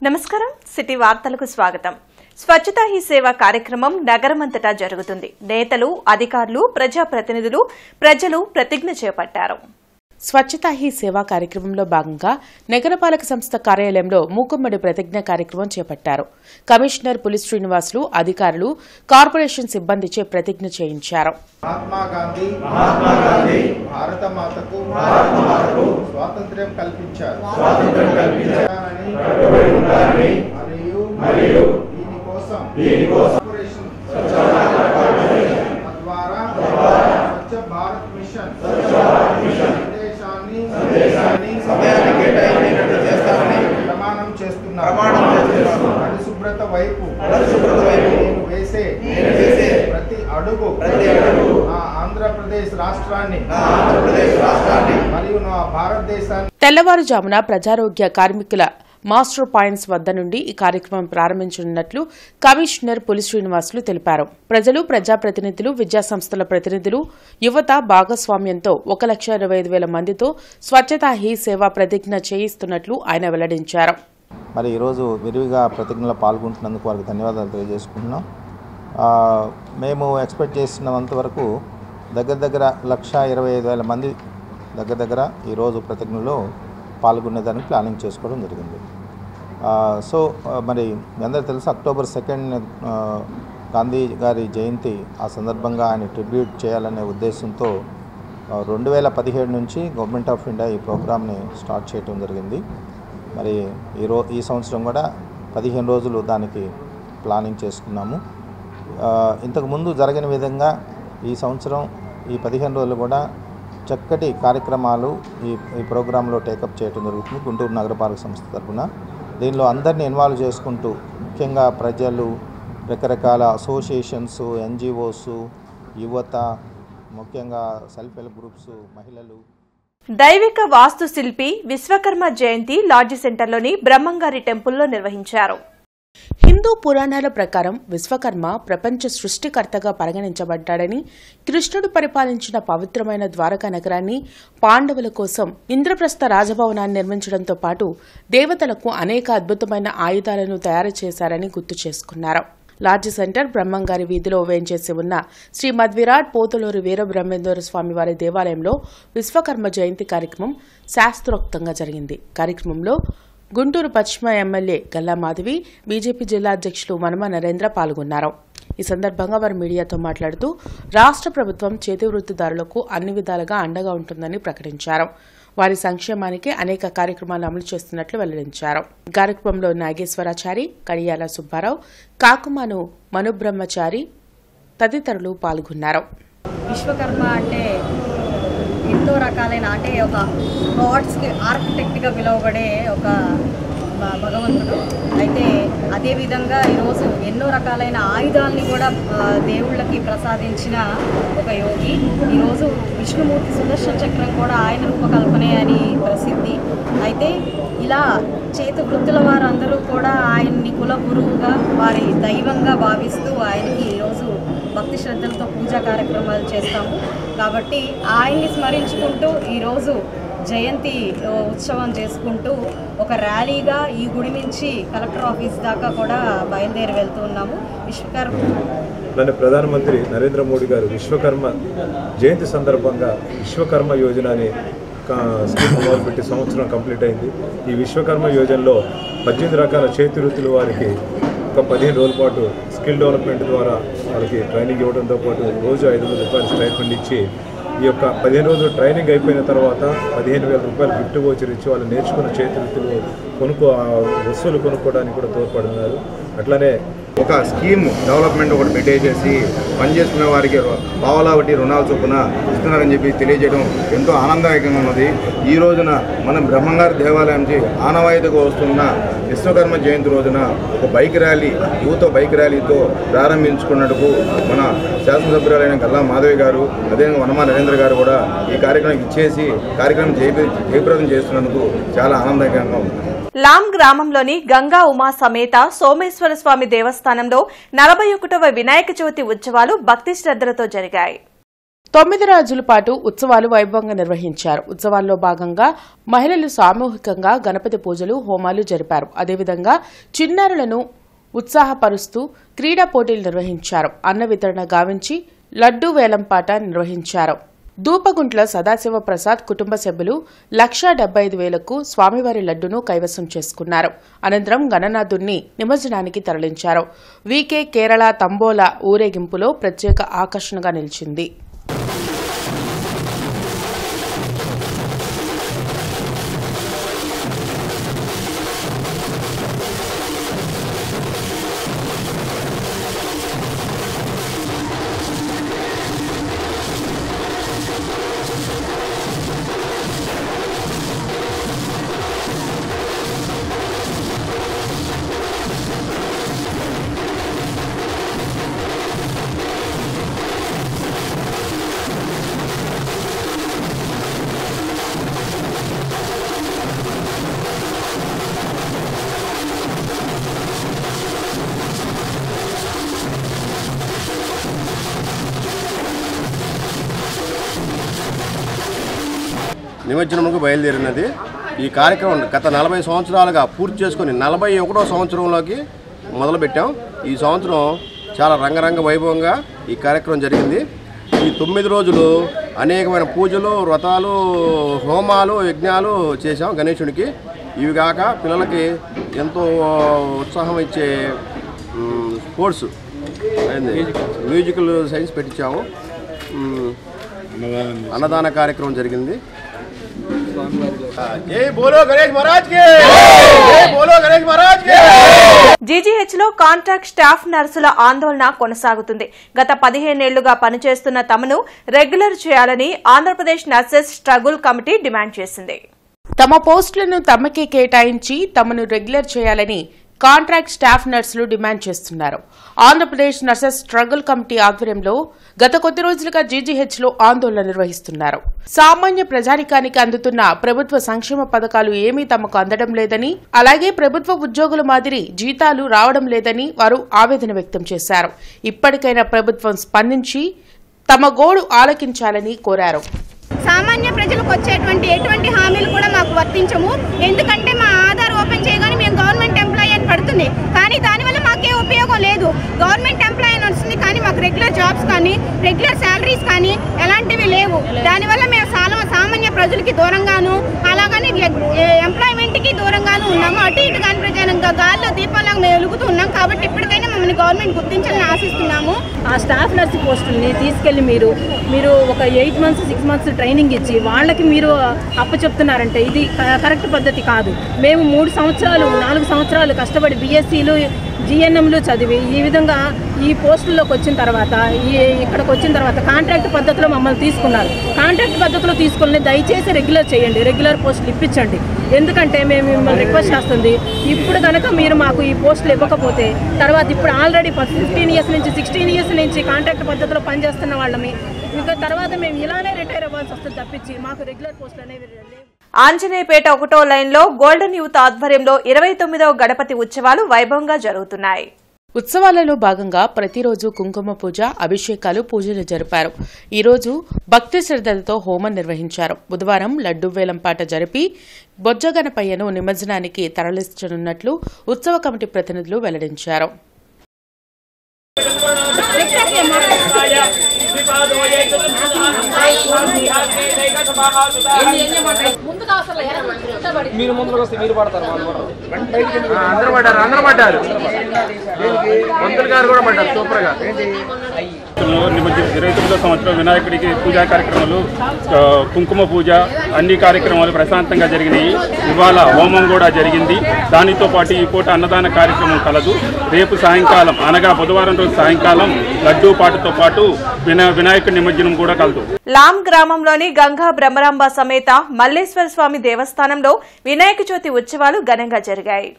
నమస్కారం సిటీ వార్తలకు స్వాగతం. స్వచ్ఛతా హీ సేవ కార్యక్రమం నగరమంతటా జరుగుతుంది. నేతలు, అధికారులు, ప్రజాప్రతినిధులు, ప్రజలు ప్రతిజ్ఞ చేపట్టారు. స్వచ్ఛతా హీ సేవా కార్యక్రమంలో భాగంగా నగరపాలక సంస్థ కార్యాలయంలో మూకుమ్మడి ప్రతిజ్ఞ కార్యక్రమం చేపట్టారు. కమిషనర్ పులి శ్రీనివాసులు, అధికారులు, కార్పొరేషన్ సిబ్బందిచే ప్రతిజ్ఞ చేయించారు. మహాత్మా గాంధీ భారత మాతకు స్వాతంత్ర్యం కల్పించారు. మరియు దీనికోసం తద్వారా స్వచ్ఛ భారత్ మిషన్ ప్రమాణం చేస్తున్నారు. పరిశుభ్రత వైపు నేను వేసే ప్రతి అడుగు నా ఆంధ్రప్రదేశ్ రాష్ట్రాన్ని మరియు నా భారతదేశాన్ని. తెల్లవారుజామున ప్రజారోగ్య కార్మికుల మాస్టర్ పాయింట్స్ వద్ద నుండి ఈ కార్యక్రమం ప్రారంభించనున్నట్లు కమిషనర్ పులి శ్రీనివాసులు తెలిపారు. ప్రజలు, ప్రజాప్రతినిధులు, విద్యాసంస్థల ప్రతినిధులు, యువత భాగస్వామ్యంతో 1,25,000 మందితో స్వచ్ఛతా హీ సేవ ప్రతిజ్ఞ చేయిస్తున్నట్లు ఆయన వెల్లడించారు. మరి ఈరోజు విరివిగా ప్రతిజ్ఞలో పాల్గొంటున్నందుకు వారికి ధన్యవాదాలు తెలియజేసుకుంటున్నాం. మేము ఎక్స్పెక్ట్ చేసినంత వరకు దగ్గర 1,25,000 మంది దగ్గర ఈరోజు ప్రతిజ్ఞలో పాల్గొనేదానికి ప్లానింగ్ చేసుకోవడం జరిగింది. మరి మీ అందరూ తెలుసు, అక్టోబర్ 2 గాంధీ గారి జయంతి. ఆ సందర్భంగా ఆయన ట్రిబ్యూట్ చేయాలనే ఉద్దేశంతో 2017 నుంచి గవర్నమెంట్ ఆఫ్ ఇండియా ఈ ప్రోగ్రామ్ని స్టార్ట్ చేయడం జరిగింది. మరి ఈ సంవత్సరం కూడా 15 రోజులు దానికి ప్లానింగ్ చేసుకున్నాము. ఇంతకుముందు జరిగిన విధంగా ఈ సంవత్సరం ఈ 15 రోజులు కూడా చక్కటి కార్యక్రమాలు ఈ ప్రోగ్రాంలో టేకప్ చేయడం జరుగుతుంది గుంటూరు నగరపాలక సంస్థ తరఫున. దీనిలో అందరినీ ఇన్వాల్వ్ చేసుకుంటూ, ముఖ్యంగా ప్రజలు, రకరకాల అసోసియేషన్స్, ఎన్జిఓస్, యువత, ముఖ్యంగా సెల్ఫ్ హెల్ప్ గ్రూప్స్, మహిళలు. దైవిక వాస్తు శిల్పి విశ్వకర్మ జయంతి లాడ్జి సెంటర్లోని బ్రహ్మంగారి టెంపుల్లో నిర్వహించారు. హిందూ పురాణాల ప్రకారం విశ్వకర్మ ప్రపంచ సృష్టికర్తగా పరిగణించబడ్డాడని, కృష్ణుడు పరిపాలించిన పవిత్రమైన ద్వారకా నగరాన్ని పాండవుల కోసం ఇంద్రప్రస్థ రాజభవనాన్ని నిర్మించడంతో పాటు దేవతలకు అనేక అద్భుతమైన ఆయుధాలను తయారు చేశారని గుర్తు చేసుకున్నారు. లాడ్జి సెంటర్ బ్రహ్మంగారి వీధిలో వేంచేసి ఉన్న శ్రీ మద్విరాట్ పోతులూరి వీరబ్రహ్మేంద్ర స్వామివారి దేవాలయంలో విశ్వకర్మ జయంతి కార్యక్రమం శాస్త్రోక్తంగా జరిగింది. కార్యక్రమంలో గుంటూరు పశ్చిమ ఎమ్మెల్యే గల్లా మాధవి, బీజేపీ జిల్లా అధ్యక్షులు మనమ నరేంద్ర పాల్గొన్నారు. ఈ సందర్భంగా వారు మీడియాతో మాట్లాడుతూ రాష్ట్ర ప్రభుత్వం చేతివృత్తిదారులకు అన్ని విధాలుగా అండగా ఉంటుందని ప్రకటించారు. వారి సంక్షేమానికి అనేక కార్యక్రమాలు అమలు చేస్తున్నట్లు వెల్లడించారు. కార్యక్రమంలో నాగేశ్వరాచారి, కడియాల సుబ్బారావు, కాకుమాను మనుబ్రహ్మచారి తదితరులు పాల్గొన్నారు. విశ్వకర్మ అంటే ఎన్నో రకాలైన, అంటే ఒక గాడ్స్కి ఆర్కిటెక్ట్గా పిలువబడే ఒక భగవంతుడు. అయితే అదేవిధంగా ఈరోజు ఎన్నో రకాలైన ఆయుధాలని కూడా దేవుళ్ళకి ప్రసాదించిన ఒక యోగి. ఈరోజు విష్ణుమూర్తి సుదర్శన చక్రం కూడా ఆయన రూపకల్పనే అని ప్రసిద్ధి. అయితే ఇలా చేతి వృత్తుల వారందరూ కూడా ఆయన్ని కుల గురువుగా, వారి దైవంగా భావిస్తూ ఆయనకి ఈరోజు భక్తి శ్రద్ధలతో పూజా కార్యక్రమాలు చేస్తాము. కాబట్టి ఆయన్ని స్మరించుకుంటూ ఈరోజు జయంతి ఉత్సవం చేసుకుంటూ ఒక ర్యాలీగా ఈ గుడి నుంచి కలెక్టర్ ఆఫీస్ దాకా కూడా బయలుదేరి వెళ్తూ ఉన్నాము. మన ప్రధానమంత్రి నరేంద్ర మోడీ గారు విశ్వకర్మ జయంతి సందర్భంగా విశ్వకర్మ యోజన అనే స్కీమ్ మొదలుపెట్టి సంవత్సరం కంప్లీట్ అయింది. ఈ విశ్వకర్మ యోజనలో 18 రకాల చేతి వృత్తులు వారికి ఒక 15 రోజుల పాటు స్కిల్ డెవలప్మెంట్ ద్వారా వాళ్ళకి ట్రైనింగ్ ఇవ్వడంతో పాటు రోజు 500 రూపాయలు స్టైఫండ్ ఇచ్చి, ఈ యొక్క 15 రోజులు ట్రైనింగ్ అయిపోయిన తర్వాత 15,000 రూపాయలు గిఫ్ట్ వోచర్ ఇచ్చి వాళ్ళు నేర్చుకున్న చేతి వృత్తులు వస్తువులు కొనుక్కోవడానికి కూడా తోడ్పడుతున్నారు. అట్లనే ఒక స్కీమ్ డెవలప్మెంట్ ఒకటి పెట్టేసేసి పనిచేసుకునే వారికి పావలా వడ్డీ రుణాలు చొప్పున ఇస్తున్నారని చెప్పి తెలియజేయడం ఎంతో ఆనందదాయకంగా ఉన్నది. ఈ రోజున మనం బ్రహ్మంగారి దేవాలయం నుంచి ఆనవాయితీగా వస్తున్న విశ్వకర్మ జయంతి రోజున ఒక బైక్ ర్యాలీ, యూత్ బైక్ ర్యాలీతో ప్రారంభించుకున్నట్టుకు మన శాసనసభ్యురాలైన గల్లా మాధవి గారు, అదేవిధంగా వనమా నరేంద్ర గారు కూడా ఈ కార్యక్రమం ఇచ్చేసి కార్యక్రమం జయప్రదం చేస్తున్నందుకు చాలా ఆనందదాయకంగా ఉంది. లాం గ్రామంలోని గంగా ఉమా సమేత సోమేశ్వర స్వామి దేవస్థానంలో 41వ వినాయక చవితి ఉత్సవాలు భక్తి శ్రద్ధలతో జరిగాయి. 9 రోజుల పాటు ఉత్సవాలు వైభవంగా నిర్వహించారు. ఉత్సవాల్లో భాగంగా మహిళలు సామూహికంగా గణపతి పూజలు, హోమాలు జరిపారు. అదేవిధంగా చిన్నారులను ఉత్సాహపరుస్తూ క్రీడా పోటీలు నిర్వహించారు. అన్న వితరణ గావించి లడ్డూ వేలంపాట నిర్వహించారు. దూపగుంట్ల సదాశివ ప్రసాద్ కుటుంబ సభ్యులు 1,75,000కు స్వామివారి లడ్డును కైవసం చేసుకున్నారు. అనంతరం గణనాథుణ్ణి నిమజ్జనానికి తరలించారు. వీకే కేరళ తంబోలా ఊరేగింపులో ప్రత్యేక ఆకర్షణగా నిలిచింది. నిమజ్జనముకు బయలుదేరినది. ఈ కార్యక్రమం గత 40 సంవత్సరాలుగా పూర్తి చేసుకుని 41వ సంవత్సరంలోకి మొదలుపెట్టాం. ఈ సంవత్సరం చాలా రంగరంగ వైభవంగా ఈ కార్యక్రమం జరిగింది. ఈ 9 రోజులు అనేకమైన పూజలు, వ్రతాలు, హోమాలు, యజ్ఞాలు చేశాం గణేశునికి. ఇవి కాక పిల్లలకి ఎంతో ఉత్సాహం ఇచ్చే స్పోర్ట్స్ మ్యూజికల్ సైన్స్ పెట్టించాము. అన్నదాన కార్యక్రమం జరిగింది. జీజీహెచ్ లో కాంట్రాక్ట్ స్టాఫ్ నర్సుల ఆందోళన కొనసాగుతుంది. గత 15 ఏళ్లుగా పనిచేస్తున్న తమను రెగ్యులర్ చేయాలని Andhra Pradesh nurses struggle committee demand చేసింది. తమ పోస్టులను తమకే కేటాయించి తమను రెగ్యులర్ చేయాలని కాంట్రాక్ట్ స్టాఫ్ నర్సులు డిమాండ్ చేస్తున్నారు. ఆంధ్రప్రదేశ్ నర్సెస్ స్ట్రగుల్ కమిటీ ఆధ్వర్యంలో గత కొద్ది రోజులుగా జీజీహెచ్ లో ఆందోళన నిర్వహిస్తున్నారు. సామాన్య ప్రజానికానికి అందుతున్న ప్రభుత్వ సంక్షేమ పథకాలు ఏమీ తమకు అందడం లేదని, అలాగే ప్రభుత్వ ఉద్యోగుల మాదిరి జీతాలు రావడం లేదని వారు ఆవేదన వ్యక్తం చేశారు. ఇప్పటికైనా ప్రభుత్వం స్పందించి తమ గోడు ఆలకించాలని కోరారు. సామాన్య ప్రజలకు వచ్చేటువంటి ఎటువంటి హామీలు కూడా మాకు వర్తించము. ఎందుకంటే మా ఆధార్ ఓపెన్ చేయగానే మేము గవర్నమెంట్ ఎంప్లాయీ అని పడుతుంది, కానీ దానివల్ల మాకే ఉపయోగం లేదు. గవర్నమెంట్ ఎంప్లాయీ అని వస్తుంది కానీ మాకు రెగ్యులర్ జాబ్స్ కానీ రెగ్యులర్ శాలరీస్ కానీ ఎలాంటివి లేవు. దానివల్ల మేము సామాన్య ప్రజలకి దూరంగాను అలాగని ఎంప్లాయ్మెంట్కి దూరంగాను ఉన్నాము. అటు ఇటు కాని ప్రజానంగా గాల్లో దీపాలకు మేము వెలుగుతూ ఉన్నాం. కాబట్టి ఇప్పటికైనా మమ్మల్ని గవర్నమెంట్ గుర్తించాలని ఆశిస్తున్నాము. ఆ స్టాఫ్ నర్స్ పోస్టుల్ని తీసుకెళ్లి మీరు ఒక 8 months 6 months ట్రైనింగ్ ఇచ్చి వాళ్ళకి మీరు అప్పచెప్తున్నారంటే ఇది కరెక్ట్ పద్ధతి కాదు. మేము 3 సంవత్సరాలు 4 సంవత్సరాలు కష్టపడి బీఎస్సీలు జీఎన్ఎంలు చదివి ఈ విధంగా ఈ పోస్టుల్లోకి వచ్చిన తర్వాత ఇక్కడికి వచ్చిన తర్వాత కాంట్రాక్ట్ పద్ధతిలో మమ్మల్ని తీసుకున్నారు. కాంట్రాక్ట్ పద్ధతిలో తీసుకుని దయచేసి రెగ్యులర్ చేయండి, రెగ్యులర్ పోస్టులు ఇప్పించండి. ఎందుకంటే మేము మిమ్మల్ని రిక్వెస్ట్ చేస్తుంది, ఇప్పుడు కనుక మీరు మాకు ఈ పోస్టులు ఇవ్వకపోతే తర్వాత ఇప్పుడు ఆల్రెడీ 15 years నుంచి 16 years నుంచి కాంట్రాక్ట్ పద్ధతిలో పనిచేస్తున్న వాళ్ళని ఇంకా తర్వాత మేము ఇలానే రిటైర్ అవ్వాల్సి వస్తుంది తప్పించి మాకు రెగ్యులర్ పోస్టులు అనేవి లేవు. ఆంజనేయపేట 1వ లైన్లో గోల్డెన్ యూత్ ఆధ్వర్యంలో 29వ గణపతి ఉత్సవాలు వైభవంగా జరుగుతున్నాయి. ఉత్సవాలలో భాగంగా ప్రతిరోజు కుంకుమ పూజ, అభిషేకాలు, పూజలు జరిపారు. ఈ రోజు భక్తి శ్రద్ధలతో హోమం నిర్వహించారు. బుధవారం లడ్డూ వేలంపాట జరిపి బొజ్జగణపయ్యను నిమజ్జనానికి తరలించనున్నట్లు ఉత్సవ కమిటీ ప్రతినిధులు వెల్లడించారు. మీరు ముందుకు వస్తే మీరు పడతారు, అందరూ పడ్డారు. మంత్రులు గారు కూడా పడ్డారు సూపర్ గా. 29వ సంవత్సరం వినాయకుడికి పూజా కార్యక్రమాలు, కుంకుమ పూజ, అన్ని కార్యక్రమాలు ప్రశాంతంగా జరిగినాయి. ఇవాళ హోమం కూడా జరిగింది. దానితో పాటు ఈ పూట అన్నదాన కార్యక్రమం కలదు. రేపు సాయంకాలం అనగా బుధవారం రోజు సాయంకాలం లడ్డూ పాటతో పాటు వినాయకుడి నిమజ్జనం కూడా కలదు. లామ్ గ్రామంలోని గంగా బ్రహ్మరాంబ సమేత మల్లేశ్వర స్వామి దేవస్థానంలో వినాయక చవితి ఉత్సవాలు ఘనంగా జరిగాయి.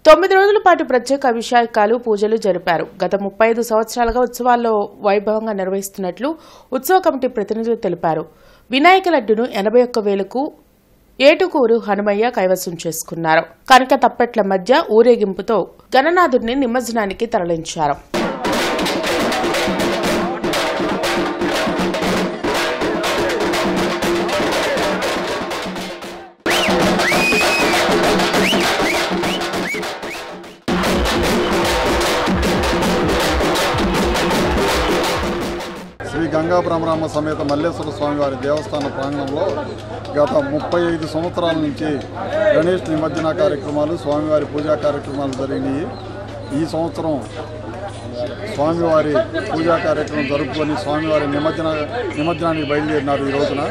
9 రోజుల పాటు ప్రత్యేక అభిషేకాలు, పూజలు జరిపారు. గత 35 సంవత్సరాలుగా ఉత్సవాల్లో వైభవంగా నిర్వహిస్తున్నట్లు ఉత్సవ కమిటీ ప్రతినిధులు తెలిపారు. వినాయక లడ్డును 81,000కు ఏటుకూరు హనుమయ్య కైవసం చేసుకున్నారు. కనక తప్పెట్ల మధ్య ఊరేగింపుతో గణనాథుడిని నిమజ్జనానికి తరలించారు. గంగా బ్రహ్మరామ సమేత మల్లేశ్వర స్వామి వారి దేవస్థాన ప్రాంగణంలో గత 35 సంవత్సరాల నుంచి గణేష్ నిమజ్జన కార్యక్రమాలు, స్వామివారి పూజా కార్యక్రమాలు జరిగినాయి. ఈ సంవత్సరం స్వామివారి పూజా కార్యక్రమం జరుపుకొని స్వామివారి నిమజ్జనానికి బయలుదేరినారు. ఈ రోజున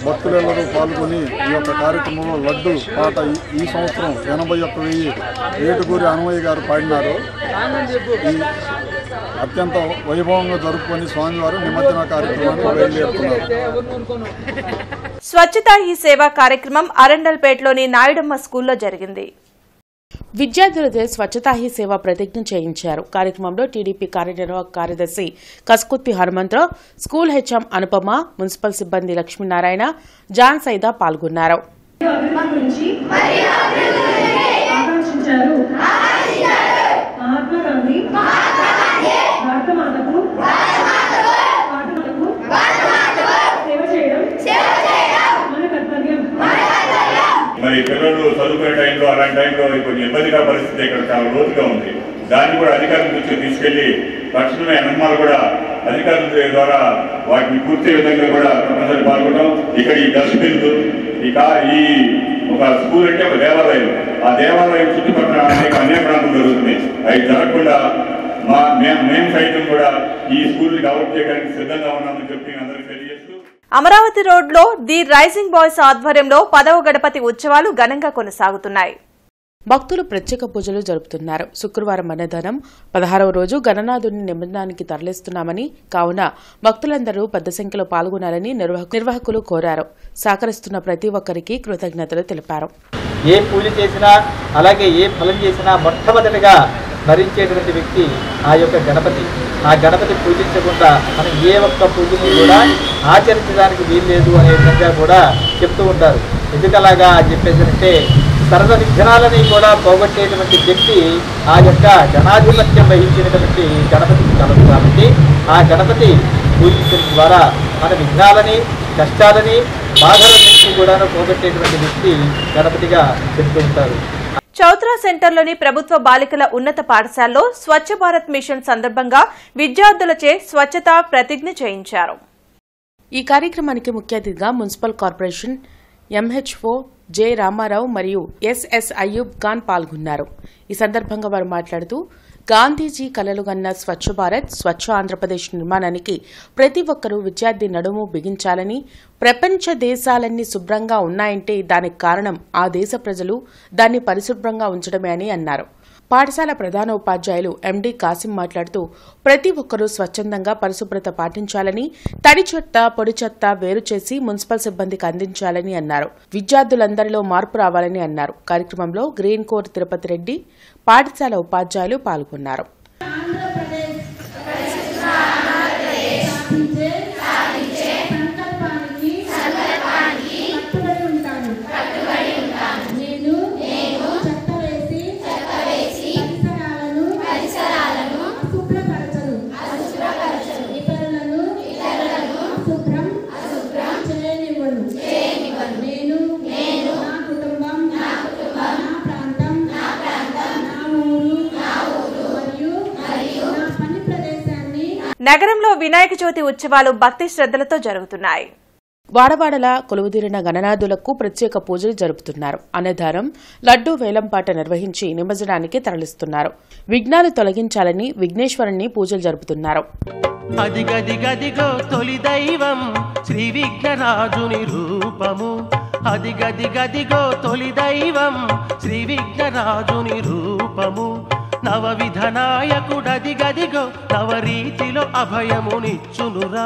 భక్తులెల్లరూ పాల్గొని ఈ యొక్క కార్యక్రమంలో లడ్డు పాట ఈ సంవత్సరం 81,000 ఏటుకూరి హనుమయ్య గారు పాడినారు. ఈ అత్యంత వైభవంగా జరుపుకొని స్వామివారు నిమజ్జన కార్యక్రమాన్ని బయలుదేరుతున్నారు. స్వచ్ఛతా హీ సేవా కార్యక్రమం అరండల్పేటలోని నాయుడమ్మ స్కూల్లో జరిగింది. విద్యార్థులతో స్వచ్ఛతా హీ సేవ ప్రతిజ్ఞ చేయించారు. కార్యక్రమంలో టీడీపీ కార్యనిర్వాహక కార్యదర్శి Kaskutti Hanumantharao, school HM Anupama, municipal సిబ్బంది లక్ష్మీనారాయణ, జాన్ సైదా పాల్గొన్నారు. మరి పిల్లలు చదువుకునే టైంలో అలాంటి టైంలో కొంచెం ఇబ్బందికర పరిస్థితి ఇక్కడ చాలా లోతుగా ఉంది. దాన్ని కూడా అధికారుల దృష్టికి తీసుకెళ్లి తక్షణమే అనుమానాలు కూడా అధికారుల ద్వారా వాటిని పూర్తి విధంగా కూడా తప్పనిసరి పాల్గొనడం. ఇక్కడ ఈ డస్ట్బిన్లు ఈ ఒక స్కూల్ అంటే ఒక దేవాలయం, ఆ దేవాలయం చుట్టుపక్కల అన్య ప్రాంతం జరుగుతుంది. అవి జరగకుండా మేము సైతం కూడా ఈ స్కూల్ని డెవలప్ చేయడానికి సిద్ధంగా ఉన్నామని చెప్పి అందరికీ తెలియజేస్తూ అమరావతి రోడ్లో ది రైజింగ్ బాయ్స్ ఆధ్వర్యంలో 10వ గణపతి ఉత్సవాలు ఘనంగా కొనసాగుతున్నాయి. భక్తులు ప్రత్యేక పూజలు జరుపుతున్నారు. శుక్రవారం అన్నదానం 16వ రోజు గణనాథుని నిమజ్జనానికి తరలిస్తున్నామని, కావున భక్తులందరూ పెద్ద సంఖ్యలో పాల్గొనాలని నిర్వాహకులు కోరారు. సహకరిస్తున్న ప్రతి ఒక్కరికి కృతజ్ఞతలు తెలిపారు. ఏ పూజ చేసినా అలాగే ఏ ఫలం చేసినా మొట్టమొదటిగా స్మరించేటువంటి వ్యక్తి ఆ యొక్క గణపతి. ఆ గణపతి పూజించకుండా మనం ఏ ఒక్క పూజని కూడా ఆచరించడానికి వీల్లేదు అనే విధంగా కూడా చెప్తూ ఉంటారు. ఎందుకలాగా అని చెప్పేసంటే సర్వ విఘ్నాలని కూడా పోగొట్టేటువంటి వ్యక్తి ఆ యొక్క గణాధిపత్యం వహించినటువంటి గణపతికి కలదు. కాబట్టి ఆ గణపతి పూజించడం ద్వారా మన విఘ్నాలని, కష్టాలని, బాధలన్నింటినీ కూడా పోగొట్టేటువంటి వ్యక్తి గణపతిగా చెప్తూ ఉంటారు. చౌత్రా సెంటర్లోని ప్రభుత్వ బాలికల ఉన్నత పాఠశాలలో స్వచ్ఛ భారత్ మిషన్ సందర్భంగా విద్యార్థులచే స్వచ్ఛతా ప్రతిజ్ఞ చేయించారు. ఈ కార్యక్రమానికి ముఖ్య అతిథిగా municipal corporation MHO J Ramarao మరియు ఎస్ఎస్ అయ్యూబ్ ఖాన్ పాల్గొన్నారు. ఈ సందర్భంగా వారు మాట్లాడుతూ గాంధీజీ కలలుగన్న స్వచ్ఛ భారత్, స్వచ్ఛ ఆంధ్రప్రదేశ్ నిర్మాణానికి ప్రతి ఒక్కరూ విద్యార్థి నడుము బిగించాలని, ప్రపంచ దేశాలన్నీ శుభ్రంగా ఉన్నాయంటే దానికి కారణం ఆ దేశ ప్రజలు దాన్ని పరిశుభ్రంగా ఉంచడమే అని అన్నారు. పాఠశాల ప్రధాన ఉపాధ్యాయులు ఎండి కాసిం మాట్లాడుతూ ప్రతి ఒక్కరూ స్వచ్ఛందంగా పరిశుభ్రత పాటించాలని, తడి చెత్త, పొడి చెత్త వేరు చేసి మున్సిపల్ సిబ్బందికి అందించాలని అన్నారు. విద్యార్థులందరిలో మార్పు రావాలని అన్నారు. కార్యక్రమంలో గ్రీన్ కోర్ తిరుపతి రెడ్డి, పాఠశాల ఉపాధ్యాయులు పాల్గొన్నారు. నగరంలో వినాయక చవితి ఉత్సవాలు భక్తి శ్రద్దలతో జరుగుతున్నాయి. వాడవాడల కొలువుదీరిన గణనాథులకు ప్రత్యేక పూజలు జరుపుతున్నారు. అన్నదానం, లడ్డూ వేలంపాట నిర్వహించి నిమజ్జనానికి తరలిస్తున్నారు. విఘ్నాలు తొలగించాలని విఘ్నేశ్వరుని పూజలు జరుపుతున్నారు. అదిగదిగదిగో తొలి దైవం శ్రీ విఘ్నరాజుని రూపము, అదిగదిగదిగో తొలి దైవం శ్రీ విఘ్నరాజుని రూపము, నవవిధ నాయకుడదిగదిగో నవరీతిలో అభయమునిచ్చునురా,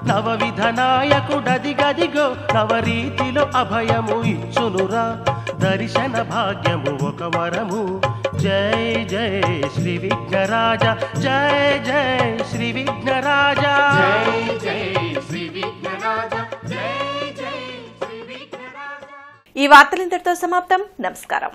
నవవిధ నాయకుడదిగదిగో నవరీతిలో అభయము ఇచ్చునురా, దర్శన భాగ్యము ఒక వరము. జై జై శ్రీ విఘ్నరాజ, జై జై శ్రీ విఘ్నరాజ, జై జై శ్రీ విఘ్నరాజ, జై జై శ్రీ విఘ్నరాజ. ఈ వార్తలు ఇంతటితో సమాప్తం. నమస్కారం.